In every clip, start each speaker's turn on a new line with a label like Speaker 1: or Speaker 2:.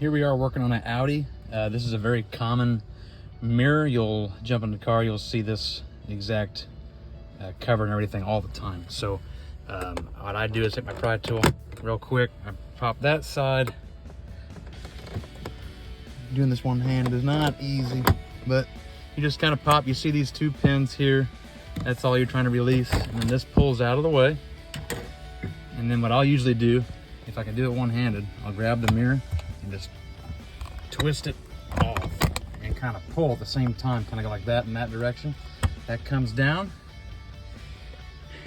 Speaker 1: Here we are working on an Audi. This is a very common mirror. You'll jump in the car, you'll see this exact cover and everything all the time. So what I do is hit my pry tool real quick. I pop that side. Doing this one hand is not easy, but you just kind of pop. You see these two pins here. That's all you're trying to release. And then this pulls out of the way. And then what I'll usually do, if I can do it one-handed, I'll grab the mirror and just twist it off and kind of pull at the same time, kind of go like that in that direction. That comes down.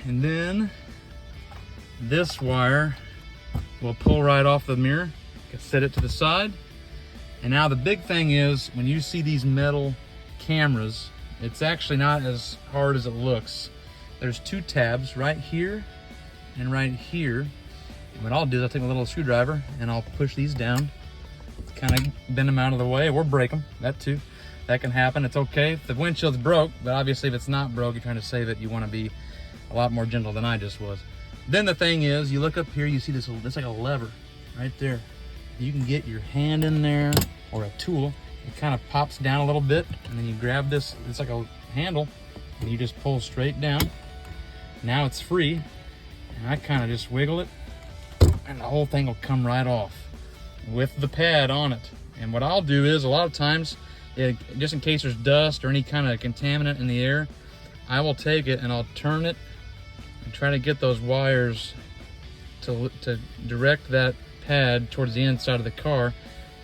Speaker 1: And then this wire will pull right off the mirror. You can set it to the side. And now the big thing is, when you see these metal cameras, it's actually not as hard as it looks. There's two tabs right here and right here. And what I'll do is I'll take a little screwdriver and I'll push these down, kind of bend them out of the way, or break them, that too. That can happen, it's okay if the windshield's broke, but obviously if it's not broke, you're trying to save it, you want to be a lot more gentle than I just was. Then the thing is, you look up here, you see this, it's like a lever right there. You can get your hand in there or a tool. It kind of pops down a little bit, and then you grab this, it's like a handle, and you just pull straight down. Now it's free, and I kind of just wiggle it, and the whole thing will come right off with the pad on it. And what I'll do is, a lot of times, just in case there's dust or any kind of contaminant in the air, I will take it and I'll turn it and try to get those wires to direct that pad towards the inside of the car.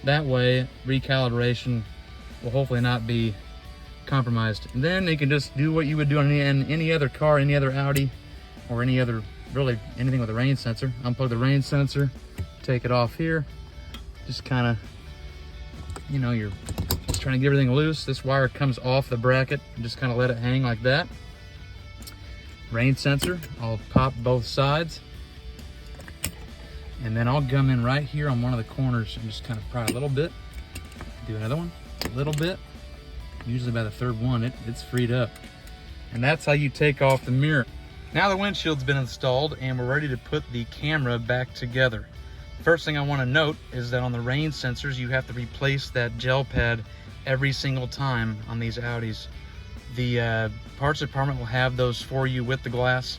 Speaker 1: That way recalibration will hopefully not be compromised. And then you can just do what you would do on any other car, any other Audi, or any other, really anything with a rain sensor. Unplug the rain sensor, take it off here, just kind of, you know, you're just trying to get everything loose. This wire comes off the bracket, just kind of let it hang like that. Rain sensor, I'll pop both sides. And then I'll come in right here on one of the corners and just kind of pry a little bit. Do another one, a little bit. Usually by the third one, it's freed up. And that's how you take off the mirror. Now the windshield's been installed and we're ready to put the camera back together. First thing I want to note is that on the rain sensors, you have to replace that gel pad every single time on these Audis. The parts department will have those for you with the glass.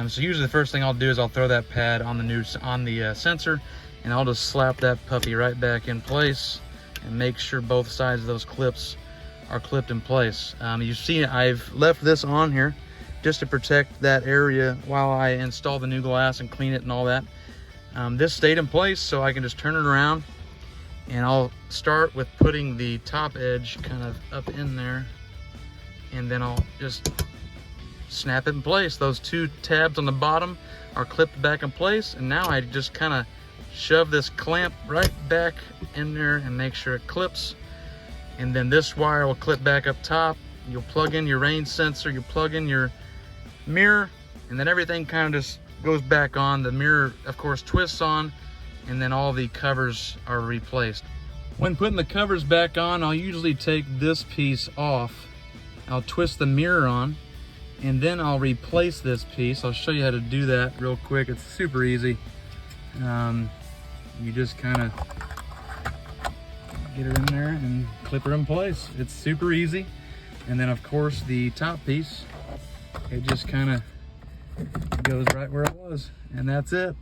Speaker 1: So usually the first thing I'll do is I'll throw that pad on the sensor, and I'll just slap that puppy right back in place and make sure both sides of those clips are clipped in place. You've seen it, I've left this on here just to protect that area while I install the new glass and clean it and all that. This stayed in place, so I can just turn it around, and I'll start with putting the top edge kind of up in there, and then I'll just snap it in place. Those two tabs on the bottom are clipped back in place, and now I just kind of shove this clamp right back in there and make sure it clips. And then this wire will clip back up top. You'll plug in your rain sensor, you plug in your mirror, and then everything kind of just goes back on. The mirror, of course, twists on, and then all the covers are replaced. When putting the covers back on, I'll usually take this piece off. I'll twist the mirror on, and then I'll replace this piece. I'll show you how to do that real quick. It's super easy. You just kind of get her in there and clip her in place. It's super easy. And then of course the top piece, it just kind of goes right where it was, and that's it.